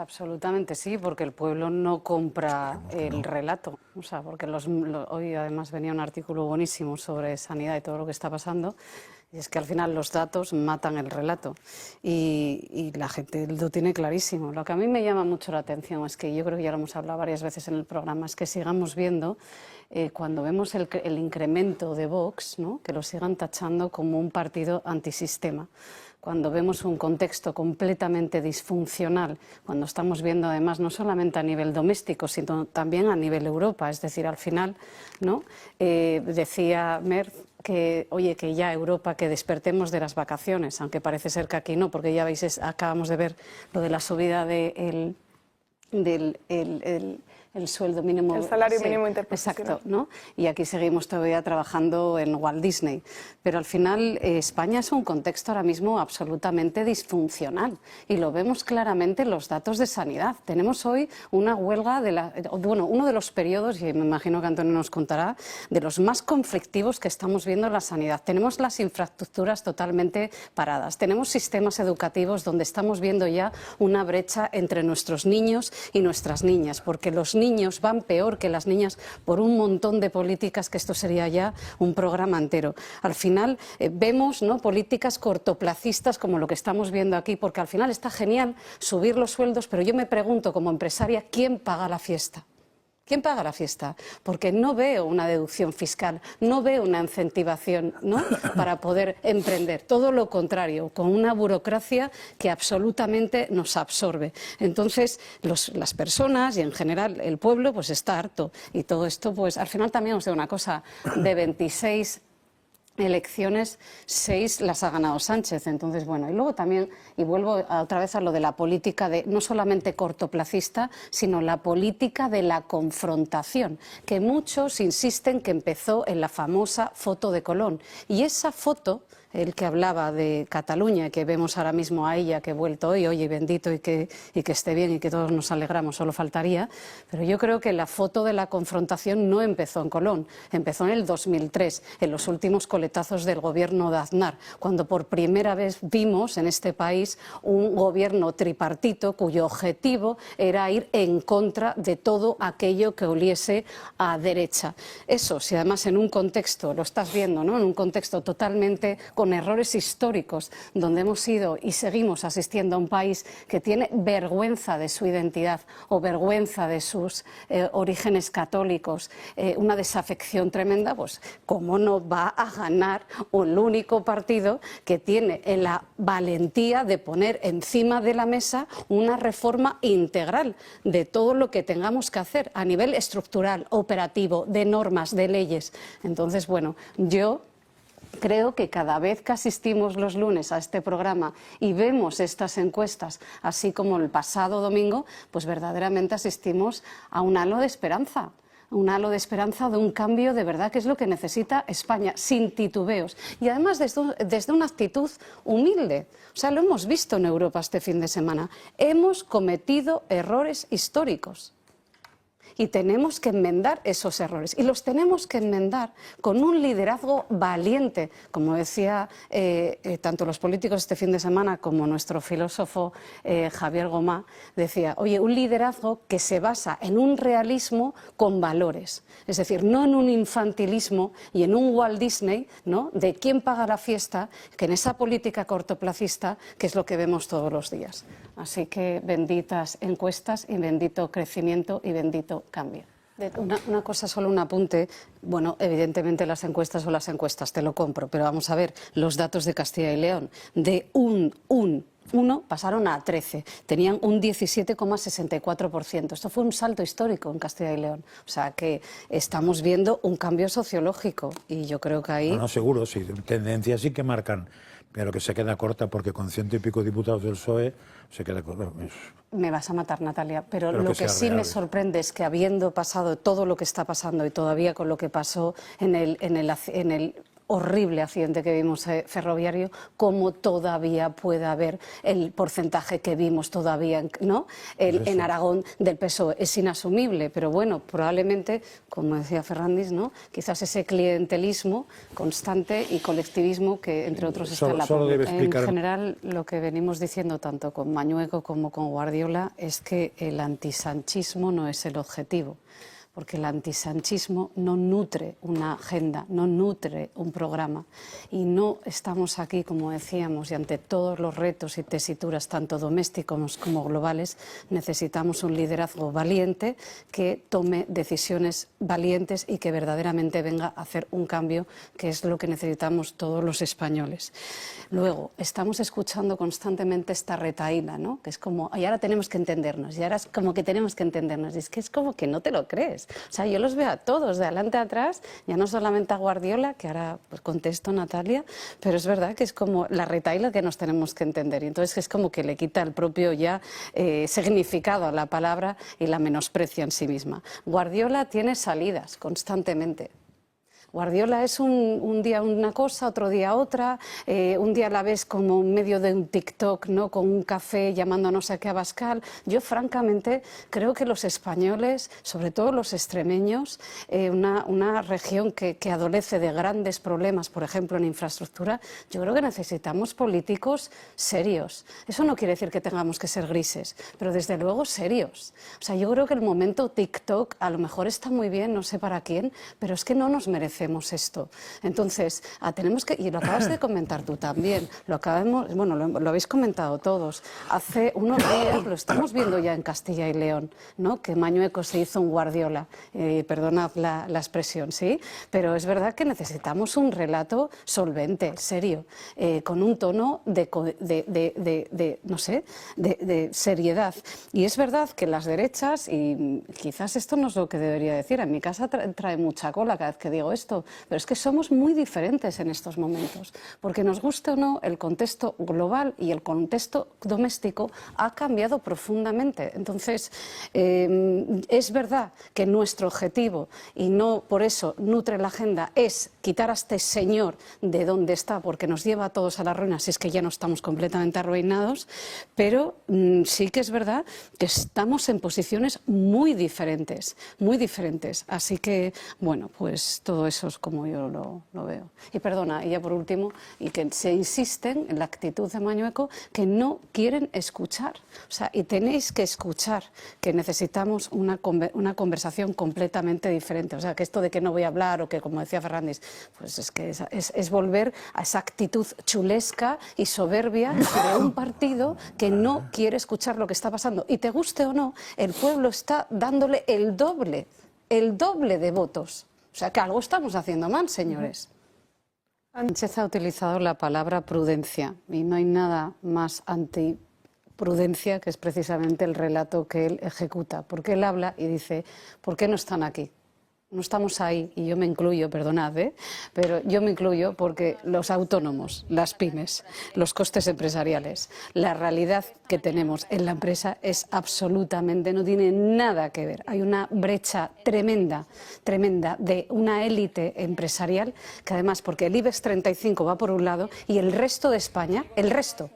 Absolutamente sí, porque el pueblo no compra el relato. O sea, porque hoy además venía un artículo buenísimo sobre sanidad y todo lo que está pasando. Y es que al final los datos matan el relato. Y la gente lo tiene clarísimo. Lo que a mí me llama mucho la atención es que yo creo que ya lo hemos hablado varias veces en el programa, es que sigamos viendo, cuando vemos el incremento de Vox, ¿no?, que lo sigan tachando como un partido antisistema. Cuando vemos un contexto completamente disfuncional, cuando estamos viendo además no solamente a nivel doméstico, sino también a nivel Europa, es decir, al final, ¿no? Decía Merz que, oye, que ya Europa, que despertemos de las vacaciones, aunque parece ser que aquí no, porque ya veis, acabamos de ver lo de la subida del sueldo mínimo. El salario sí, mínimo interprofesional. Exacto, ¿no? Y aquí seguimos todavía trabajando en Walt Disney. Pero al final España es un contexto ahora mismo absolutamente disfuncional y lo vemos claramente en los datos de sanidad. Tenemos hoy una huelga uno de los periodos, y me imagino que Antonio nos contará, de los más conflictivos que estamos viendo en la sanidad. Tenemos las infraestructuras totalmente paradas. Tenemos sistemas educativos donde estamos viendo ya una brecha entre nuestros niños y nuestras niñas, porque los niños van peor que las niñas por un montón de políticas que esto sería ya un programa entero. Al final vemos, ¿no?, políticas cortoplacistas como lo que estamos viendo aquí, porque al final está genial subir los sueldos, pero yo me pregunto como empresaria, ¿quién paga la fiesta? ¿Quién paga la fiesta? Porque no veo una deducción fiscal, no veo una incentivación, ¿no?, para poder emprender. Todo lo contrario, con una burocracia que absolutamente nos absorbe. Entonces, las personas y en general el pueblo pues está harto. Y todo esto, pues al final también os digo una cosa, de 26 elecciones, 6 las ha ganado Sánchez. Entonces, bueno, y luego también, y vuelvo otra vez a lo de la política de no solamente cortoplacista, sino la política de la confrontación, que muchos insisten que empezó en la famosa foto de Colón. Y esa foto, el que hablaba de Cataluña, que vemos ahora mismo a ella, que ha vuelto hoy, oye, bendito, y que esté bien y que todos nos alegramos, solo faltaría, pero yo creo que la foto de la confrontación no empezó en Colón, empezó en el 2003, en los últimos coletazos del gobierno de Aznar, cuando por primera vez vimos en este país un gobierno tripartito cuyo objetivo era ir en contra de todo aquello que oliese a derecha. Eso, si además en un contexto, lo estás viendo, ¿no?, en un contexto totalmente con errores históricos, donde hemos ido y seguimos asistiendo a un país que tiene vergüenza de su identidad o vergüenza de sus orígenes católicos, una desafección tremenda, pues ¿cómo no va a ganar el único partido que tiene la valentía de poner encima de la mesa una reforma integral de todo lo que tengamos que hacer a nivel estructural, operativo, de normas, de leyes? Entonces, bueno, yo creo que cada vez que asistimos los lunes a este programa y vemos estas encuestas, así como el pasado domingo, pues verdaderamente asistimos a un halo de esperanza. Un halo de esperanza de un cambio de verdad, que es lo que necesita España, sin titubeos. Y además desde una actitud humilde. O sea, lo hemos visto en Europa este fin de semana. Hemos cometido errores históricos. Y tenemos que enmendar esos errores. Y los tenemos que enmendar con un liderazgo valiente, como decía tanto los políticos este fin de semana como nuestro filósofo Javier Gomá, decía, oye, un liderazgo que se basa en un realismo con valores. Es decir, no en un infantilismo y en un Walt Disney, ¿no?, de quién paga la fiesta, que en esa política cortoplacista, que es lo que vemos todos los días. Así que benditas encuestas y bendito crecimiento y bendito cambio. Una cosa, solo un apunte. Bueno, evidentemente las encuestas son las encuestas, te lo compro, pero vamos a ver los datos de Castilla y León. De uno pasaron a 13, tenían un 17,64%. Esto fue un salto histórico en Castilla y León. O sea que estamos viendo un cambio sociológico y yo creo que ahí... No, seguro, sí, tendencias sí que marcan, pero que se queda corta porque con 100 y pico diputados del PSOE se queda corta. Me vas a matar, Natalia, pero lo que sí me sorprende es que habiendo pasado todo lo que está pasando y todavía con lo que pasó en el horrible accidente que vimos ferroviario, como todavía puede haber el porcentaje que vimos todavía, ¿no? En Aragón del PSOE. Es inasumible, pero bueno, probablemente, como decía Fernández, ¿no? Quizás ese clientelismo constante y colectivismo que, entre otros, está en la política. En general, lo que venimos diciendo tanto con Mañueco como con Guardiola es que el antisanchismo no es el objetivo, porque el antisanchismo no nutre una agenda, no nutre un programa, y no estamos aquí, como decíamos, y ante todos los retos y tesituras, tanto domésticos como globales, necesitamos un liderazgo valiente que tome decisiones valientes y que verdaderamente venga a hacer un cambio, que es lo que necesitamos todos los españoles. Luego, estamos escuchando constantemente esta retahíla, ¿no? Que es como, y ahora tenemos que entendernos, y ahora es como que tenemos que entendernos, y es que es como que no te lo crees. O sea, yo los veo a todos, de adelante a atrás, ya no solamente a Guardiola, que ahora pues contesto, Natalia, pero es verdad que es como la retahíla que nos tenemos que entender, y entonces es como que le quita el propio ya significado a la palabra y la menosprecia en sí misma. Guardiola tiene salidas constantemente. Guardiola es un día una cosa, otro día otra, un día la ves como en medio de un TikTok, ¿no? Con un café llamando a no sé qué a Abascal. Yo francamente creo que los españoles, sobre todo los extremeños, una región que adolece de grandes problemas, por ejemplo en infraestructura, yo creo que necesitamos políticos serios. Eso no quiere decir que tengamos que ser grises, pero desde luego serios. O sea, yo creo que el momento TikTok a lo mejor está muy bien, no sé para quién, pero es que no nos merecemos esto. Entonces, tenemos que, y lo acabas de comentar tú también, bueno, lo habéis comentado todos, hace unos días, lo estamos viendo ya en Castilla y León, ¿no? Que Mañueco se hizo un Guardiola, perdonad la expresión, ¿sí? Pero es verdad que necesitamos un relato solvente, serio, con un tono no sé, de seriedad. Y es verdad que las derechas, y quizás esto no es lo que debería decir, en mi casa trae mucha cola cada vez que digo esto, pero es que somos muy diferentes en estos momentos, porque nos guste o no, el contexto global y el contexto doméstico ha cambiado profundamente. Entonces, es verdad que nuestro objetivo, y no por eso nutre la agenda, es quitar a este señor de donde está, porque nos lleva a todos a la ruina, si es que ya no estamos completamente arruinados, pero sí que es verdad que estamos en posiciones muy diferentes, muy diferentes. Así que, bueno, pues todo eso es como yo lo veo. Y perdona, y ya por último, y que se insisten en la actitud de Mañueco, que no quieren escuchar. O sea, y tenéis que escuchar, que necesitamos una conversación completamente diferente. O sea, que esto de que no voy a hablar, o que, como decía Fernández, pues es que es volver a esa actitud chulesca y soberbia de un partido que no quiere escuchar lo que está pasando. Y te guste o no, el pueblo está dándole el doble de votos. O sea, que algo estamos haciendo mal, señores. Sánchez ha utilizado la palabra prudencia, y no hay nada más antiprudencia, que es precisamente el relato que él ejecuta. Porque él habla y dice, ¿por qué no están aquí? No estamos ahí, y yo me incluyo, perdonad, pero yo me incluyo porque los autónomos, las pymes, los costes empresariales, la realidad que tenemos en la empresa es absolutamente, no tiene nada que ver. Hay una brecha tremenda, tremenda de una élite empresarial que además, porque el IBEX 35 va por un lado y el resto de España, el resto.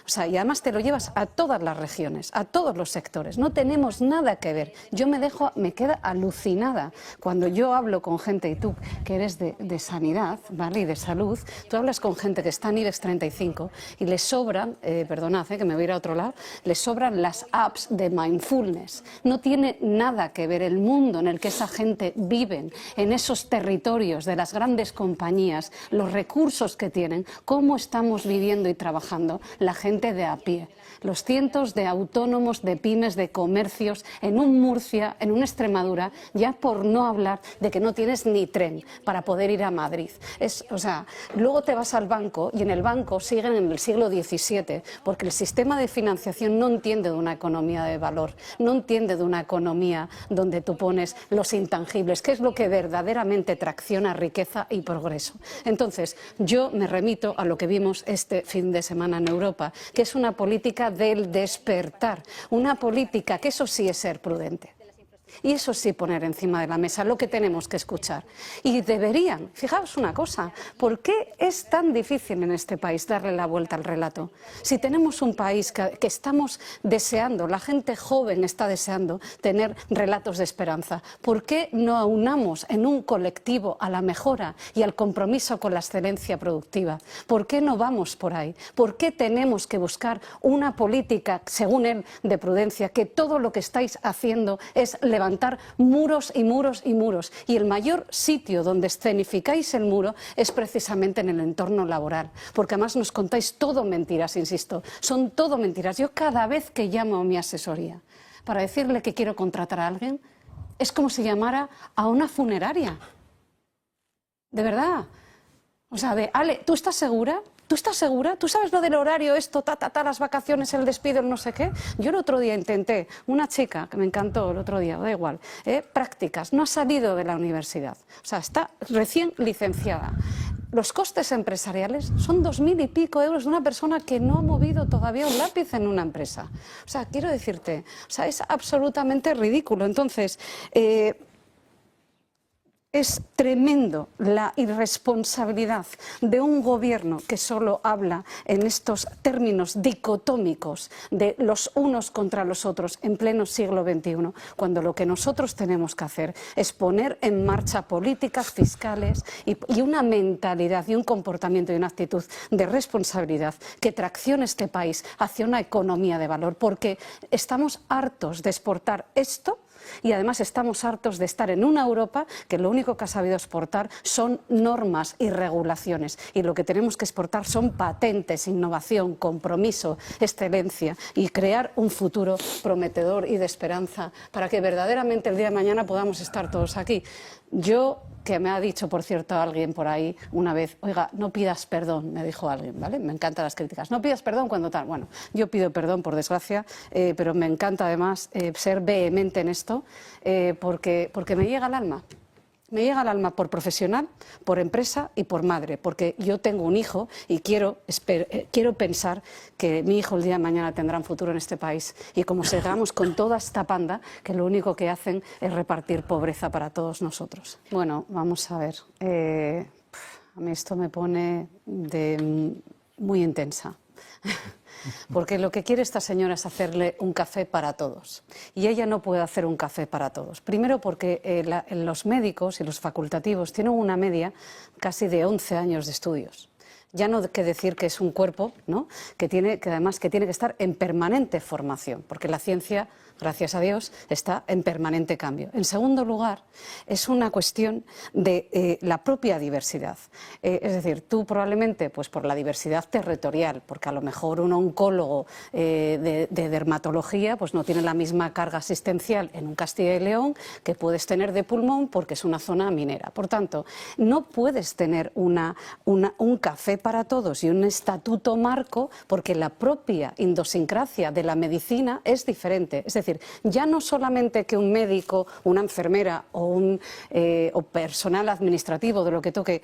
O sea, y además te lo llevas a todas las regiones, a todos los sectores. No tenemos nada que ver. Yo me quedo alucinada cuando yo hablo con gente, y tú que eres de sanidad, ¿vale? Y de salud, tú hablas con gente que está en IBEX 35 y les sobran, perdonad, que me voy a ir a otro lado, les sobran las apps de mindfulness. No tiene nada que ver el mundo en el que esa gente vive, en esos territorios de las grandes compañías, los recursos que tienen, cómo estamos viviendo y trabajando la gente de a pie, los cientos de autónomos, de pymes, de comercios en un Murcia, en una Extremadura, ya por no hablar de que no tienes ni tren para poder ir a Madrid. O sea, luego te vas al banco y en el banco siguen en el siglo XVII, porque el sistema de financiación no entiende de una economía de valor, no entiende de una economía donde tú pones los intangibles, que es lo que verdaderamente tracciona riqueza y progreso. Entonces, yo me remito a lo que vimos este fin de semana en Europa, que es una política del despertar, una política que eso sí es ser prudente. Y eso sí poner encima de la mesa lo que tenemos que escuchar. Y deberían, fijaos una cosa, ¿por qué es tan difícil en este país darle la vuelta al relato? Si tenemos un país que estamos deseando, la gente joven está deseando tener relatos de esperanza, ¿por qué no aunamos en un colectivo a la mejora y al compromiso con la excelencia productiva? ¿Por qué no vamos por ahí? ¿Por qué tenemos que buscar una política, según él, de prudencia, que todo lo que estáis haciendo es levantar muros y muros y muros? Y el mayor sitio donde escenificáis el muro es precisamente en el entorno laboral, porque además nos contáis todo mentiras, insisto, son todo mentiras. Yo cada vez que llamo a mi asesoría para decirle que quiero contratar a alguien, es como si llamara a una funeraria. De verdad. O sea, Ale, ¿tú estás segura? ¿Tú estás segura? ¿Tú sabes lo del horario, esto, las vacaciones, el despido, el no sé qué? Yo el otro día intenté, una chica que me encantó el otro día, da igual, prácticas, no ha salido de la universidad, o sea, está recién licenciada. Los costes empresariales son 2.000 y pico euros de una persona que no ha movido todavía un lápiz en una empresa. O sea, quiero decirte, o sea, es absolutamente ridículo. Entonces, es tremendo la irresponsabilidad de un gobierno que solo habla en estos términos dicotómicos de los unos contra los otros en pleno siglo XXI, cuando lo que nosotros tenemos que hacer es poner en marcha políticas fiscales y una mentalidad y un comportamiento y una actitud de responsabilidad que traccione este país hacia una economía de valor, porque estamos hartos de exportar esto. Y además estamos hartos de estar en una Europa que lo único que ha sabido exportar son normas y regulaciones. Y lo que tenemos que exportar son patentes, innovación, compromiso, excelencia y crear un futuro prometedor y de esperanza para que verdaderamente el día de mañana podamos estar todos aquí. Yo, que me ha dicho, por cierto, alguien por ahí una vez, oiga, no pidas perdón, me dijo alguien, ¿vale? Me encantan las críticas. No pidas perdón cuando tal. Bueno, yo pido perdón, por desgracia, pero me encanta además ser vehemente en esto, porque me llega al alma. Me llega al alma por profesional, por empresa y por madre, porque yo tengo un hijo y quiero pensar que mi hijo el día de mañana tendrá un futuro en este país. Y como sigamos con toda esta panda, que lo único que hacen es repartir pobreza para todos nosotros. Bueno, vamos a ver. A mí esto me pone muy intensa. Porque lo que quiere esta señora es hacerle un café para todos. Y ella no puede hacer un café para todos. Primero porque los médicos y los facultativos tienen una media casi de 11 años de estudios. Ya no que decir que es un cuerpo, ¿no? que además tiene que estar en permanente formación, porque la ciencia, gracias a Dios, está en permanente cambio. En segundo lugar, es una cuestión de la propia diversidad. Es decir, tú probablemente, pues por la diversidad territorial, porque a lo mejor un oncólogo de dermatología pues no tiene la misma carga asistencial en un Castilla y León que puedes tener de pulmón porque es una zona minera. Por tanto, no puedes tener un café para todos y un estatuto marco porque la propia idiosincrasia de la medicina es diferente. Es decir, ya no solamente que un médico, una enfermera o personal administrativo de lo que toque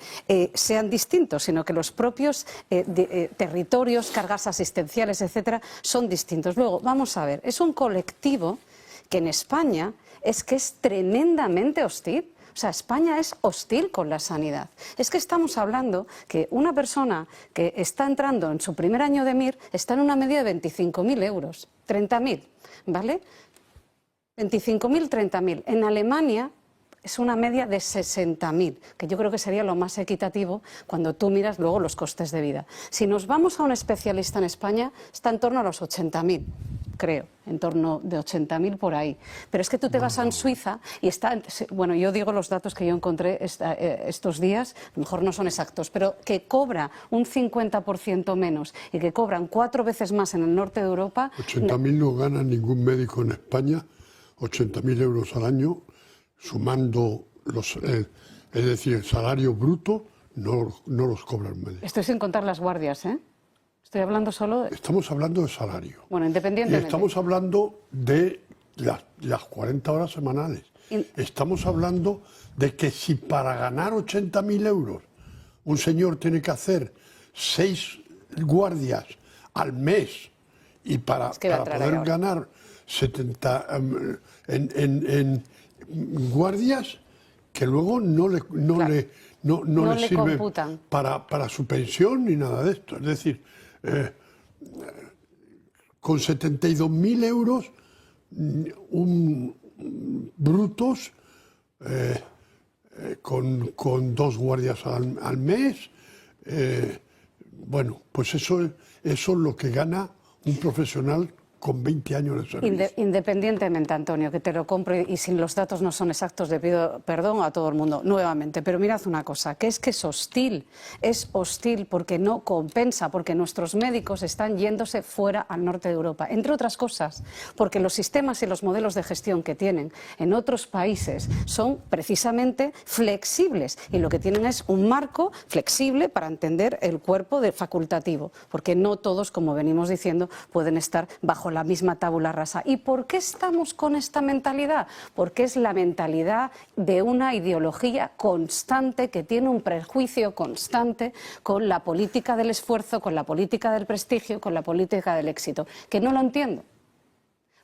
sean distintos, sino que los propios territorios, cargas asistenciales, etcétera, son distintos. Luego, vamos a ver, es un colectivo que en España es tremendamente hostil. O sea, España es hostil con la sanidad. Es que estamos hablando que una persona que está entrando en su primer año de MIR está en una media de 25.000 euros, 30.000, ¿vale? 25.000, 30.000. En Alemania es una media de 60.000, que yo creo que sería lo más equitativo cuando tú miras luego los costes de vida. Si nos vamos a un especialista en España, está en torno a los 80.000. Creo, en torno de 80.000 por ahí. Pero es que tú te vas a Suiza y está, bueno, yo digo los datos que yo encontré estos días, a lo mejor no son exactos, pero que cobra un 50% menos y que cobran 4 veces más en el norte de Europa. 80.000 no gana ningún médico en España, 80.000 euros al año, sumando es decir, el salario bruto, no los cobra el médico. Estoy sin contar las guardias, ¿eh? Estoy hablando solo de... Estamos hablando de salario. Bueno, independientemente. Y estamos hablando de las 40 horas semanales. Estamos hablando de que si para ganar 80.000 euros un señor tiene que hacer 6 guardias al mes y para poder ganar en guardias que luego no le sirven computan para su pensión ni nada de esto. Es decir, con 72.000 euros brutos, con 2 guardias al mes, bueno, pues eso es lo que gana un profesional con 20 años de servicio. Independientemente, Antonio, que te lo compro y si los datos no son exactos, le pido perdón a todo el mundo nuevamente. Pero mirad una cosa, que es hostil porque no compensa, porque nuestros médicos están yéndose fuera al norte de Europa. Entre otras cosas, porque los sistemas y los modelos de gestión que tienen en otros países son precisamente flexibles y lo que tienen es un marco flexible para entender el cuerpo facultativo, porque no todos, como venimos diciendo, pueden estar bajo la misma tabula rasa. ¿Y por qué estamos con esta mentalidad? Porque es la mentalidad de una ideología constante que tiene un prejuicio constante con la política del esfuerzo, con la política del prestigio, con la política del éxito, que no lo entiendo.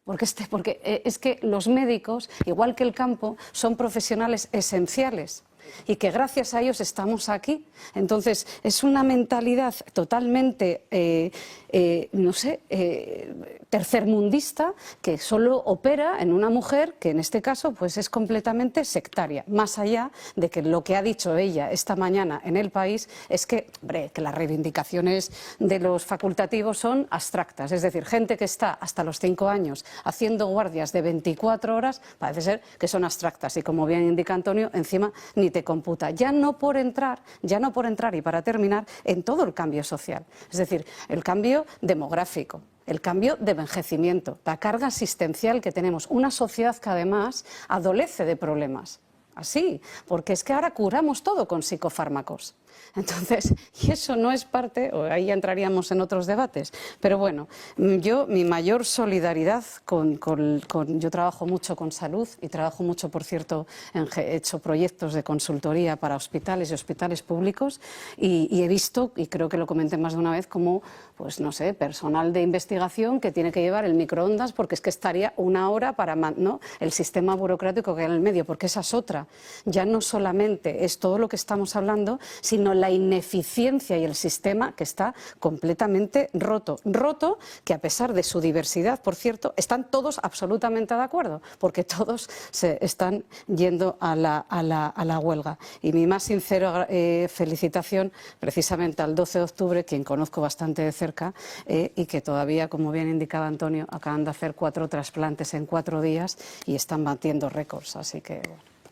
Porque es que los médicos, igual que el campo, son profesionales esenciales y que gracias a ellos estamos aquí. Entonces, es una mentalidad totalmente, tercermundista, que solo opera en una mujer que en este caso pues es completamente sectaria, más allá de que lo que ha dicho ella esta mañana en El País es que, hombre, que las reivindicaciones de los facultativos son abstractas, es decir, gente que está hasta los 5 años haciendo guardias de 24 horas, parece ser que son abstractas y como bien indica Antonio, encima ni te computa, ya no por entrar y para terminar en todo el cambio social, es decir, el cambio demográfico, el cambio de envejecimiento, la carga asistencial que tenemos, una sociedad que además adolece de problemas, así, porque es que ahora curamos todo con psicofármacos. Entonces, y eso no es parte, o ahí ya entraríamos en otros debates, pero bueno, mi mayor solidaridad yo trabajo mucho con salud y trabajo mucho, por cierto, he hecho proyectos de consultoría para hospitales y hospitales públicos y he visto, y creo que lo comenté más de una vez, como, pues no sé, personal de investigación que tiene que llevar el microondas porque es que estaría 1 hora para, ¿no?, el sistema burocrático que hay en el medio, porque esa es otra. Ya no solamente es todo lo que estamos hablando, sino la ineficiencia y el sistema que está completamente roto, que a pesar de su diversidad, por cierto, están todos absolutamente de acuerdo, porque todos se están yendo a la huelga. Y mi más sincera felicitación precisamente al 12 de octubre, quien conozco bastante de cerca y que todavía, como bien indicaba Antonio, acaban de hacer 4 trasplantes en 4 días y están batiendo récords, así que bueno.